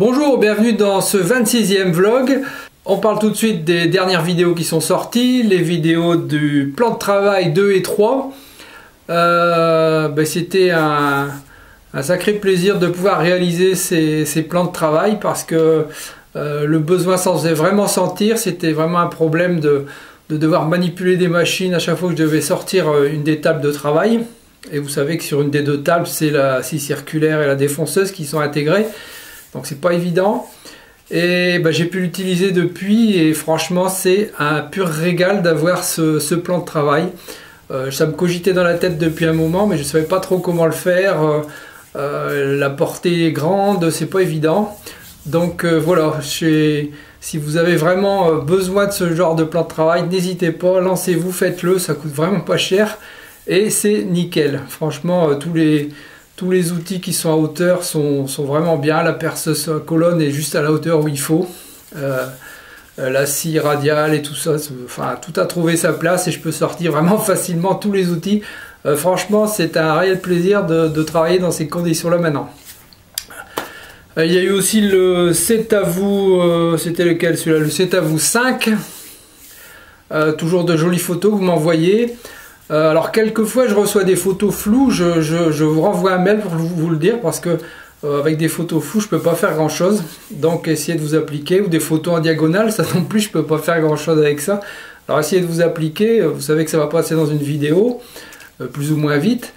Bonjour, bienvenue dans ce 26e vlog. On parle tout de suite des dernières vidéos qui sont sorties, les vidéos du plan de travail 2 et 3. C'était un sacré plaisir de pouvoir réaliser ces plans de travail parce que le besoin s'en faisait vraiment sentir. C'était vraiment un problème de devoir manipuler des machines à chaque fois que je devais sortir une des tables de travail. Et vous savez que sur une des deux tables, c'est la scie circulaire et la défonceuse qui sont intégrées. Donc c'est pas évident. Et j'ai pu l'utiliser depuis et franchement c'est un pur régal d'avoir ce plan de travail. Ça me cogitait dans la tête depuis un moment mais je ne savais pas trop comment le faire. La portée est grande, c'est pas évident. Donc voilà, si vous avez vraiment besoin de ce genre de plan de travail, n'hésitez pas, lancez-vous, faites-le, ça coûte vraiment pas cher. Et c'est nickel, franchement tous les outils qui sont à hauteur sont vraiment bien. La perceuse à colonne est juste à la hauteur où il faut. La scie radiale et tout ça, enfin tout a trouvé sa place et je peux sortir vraiment facilement tous les outils. Franchement c'est un réel plaisir de travailler dans ces conditions là maintenant. Il y a eu aussi le C'est à vous, c'était lequel celui-là? Le C'est à vous 5. Toujours de jolies photos que vous m'envoyez. Alors quelquefois je reçois des photos floues, je vous renvoie un mail pour vous le dire parce que avec des photos floues je peux pas faire grand chose, donc essayez de vous appliquer, ou des photos en diagonale, ça non plus je peux pas faire grand chose avec ça. Alors essayez de vous appliquer, vous savez que ça va passer dans une vidéo, plus ou moins vite,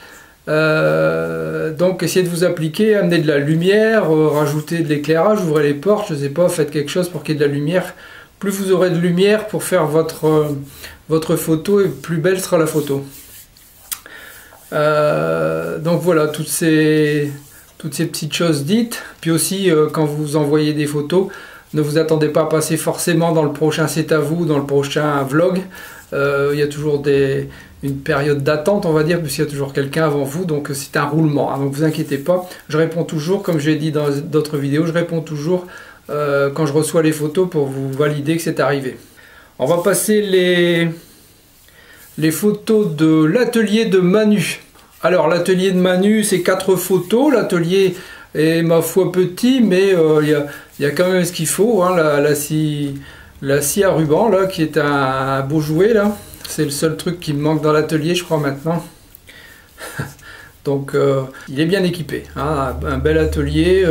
donc essayez de vous appliquer, amener de la lumière, rajouter de l'éclairage, ouvrez les portes, je sais pas, faites quelque chose pour qu'il y ait de la lumière. Plus vous aurez de lumière pour faire votre photo et plus belle sera la photo. Donc voilà, toutes ces petites choses dites. Puis aussi quand vous envoyez des photos, ne vous attendez pas à passer forcément dans le prochain C'est à vous, dans le prochain vlog. Il y a toujours une période d'attente, on va dire, puisqu'il y a toujours quelqu'un avant vous, donc c'est un roulement, hein, donc vous inquiétez pas. Je réponds toujours, comme je l'ai dit dans d'autres vidéos, je réponds toujours quand je reçois les photos pour vous valider que c'est arrivé. On va passer les photos de l'atelier de Manu. Alors l'atelier de Manu c'est 4 photos, l'atelier est ma foi petit mais il y a quand même ce qu'il faut, hein, la scie à ruban là, qui est un beau jouet là. C'est le seul truc qui me manque dans l'atelier je crois maintenant. Donc il est bien équipé, hein, un bel atelier.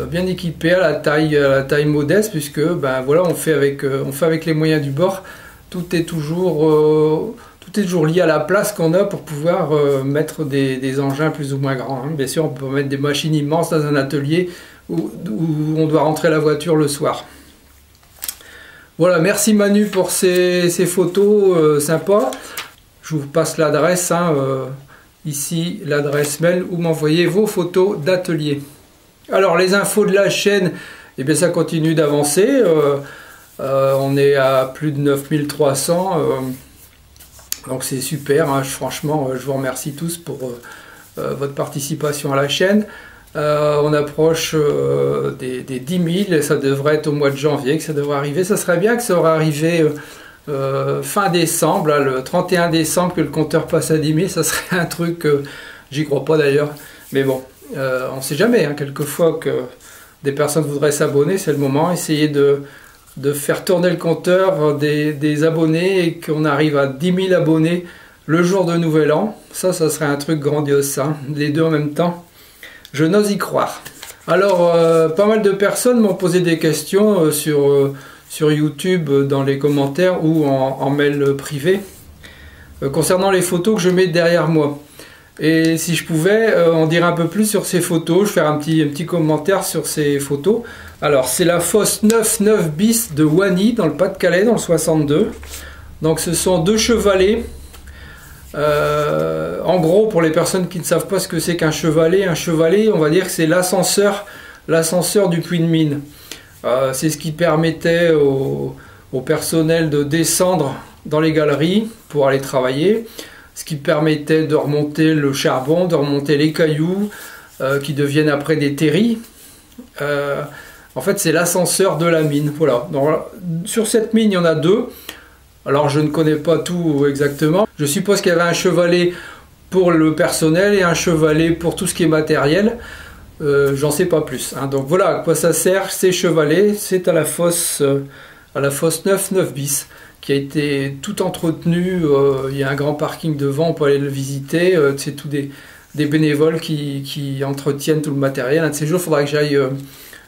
Bien équipé à la taille modeste puisque voilà, on fait avec les moyens du bord. Tout est toujours lié à la place qu'on a pour pouvoir mettre des engins plus ou moins grands, hein. Bien sûr on peut mettre des machines immenses dans un atelier où on doit rentrer la voiture le soir. Voilà, merci Manu pour ces photos sympas. Je vous passe l'adresse, hein, ici l'adresse mail où m'envoyer vos photos d'atelier. Alors les infos de la chaîne, eh bien ça continue d'avancer, on est à plus de 9300, donc c'est super, hein, franchement je vous remercie tous pour votre participation à la chaîne. On approche des 10 000, ça devrait être au mois de janvier que ça devrait arriver, ça serait bien que ça aurait arrivé fin décembre, là, le 31 décembre que le compteur passe à 10 000, ça serait un truc, j'y crois pas d'ailleurs, mais bon. On ne sait jamais, hein, quelquefois que des personnes voudraient s'abonner, c'est le moment, essayez de faire tourner le compteur des abonnés et qu'on arrive à 10 000 abonnés le jour de Nouvel An. Ça serait un truc grandiose, ça, les deux en même temps. Je n'ose y croire. Alors, pas mal de personnes m'ont posé des questions sur YouTube, dans les commentaires ou en mail privé, concernant les photos que je mets derrière moi. Et si je pouvais en dire un peu plus sur ces photos, je vais faire un petit commentaire sur ces photos. Alors c'est la fosse 9 bis de Wany dans le Pas-de-Calais, dans le 62. Donc ce sont 2 chevalets. En gros, pour les personnes qui ne savent pas ce que c'est qu'un chevalet, on va dire que c'est l'ascenseur du puits de mine. C'est ce qui permettait au personnel de descendre dans les galeries pour aller travailler. Ce qui permettait de remonter le charbon, de remonter les cailloux, qui deviennent après des terris. En fait, c'est l'ascenseur de la mine. Voilà. Donc, sur cette mine, il y en a 2. Alors, je ne connais pas tout exactement. Je suppose qu'il y avait un chevalet pour le personnel et un chevalet pour tout ce qui est matériel. j'en sais pas plus. Hein. Donc voilà à quoi ça sert, ces chevalets. C'est à la fosse 9 bis, qui a été tout entretenu. Il y a un grand parking devant, on peut aller le visiter. C'est tout des bénévoles qui entretiennent tout le matériel. Un de ces jours, il faudra que j'aille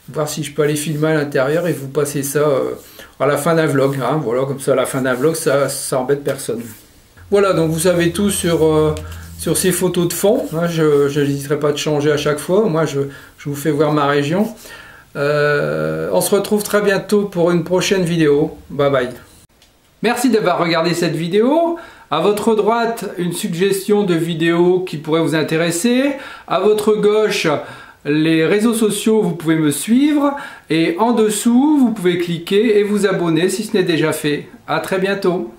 voir si je peux aller filmer à l'intérieur et vous passer ça à la fin d'un vlog. Hein. Voilà, comme ça, à la fin d'un vlog, ça embête personne. Voilà, donc vous savez tout sur ces photos de fond. Hein. Je n'hésiterai pas de changer à chaque fois. Moi, je vous fais voir ma région. On se retrouve très bientôt pour une prochaine vidéo. Bye bye. Merci d'avoir regardé cette vidéo. À votre droite, une suggestion de vidéo qui pourrait vous intéresser. À votre gauche, les réseaux sociaux, vous pouvez me suivre. Et en dessous, vous pouvez cliquer et vous abonner si ce n'est déjà fait. À très bientôt.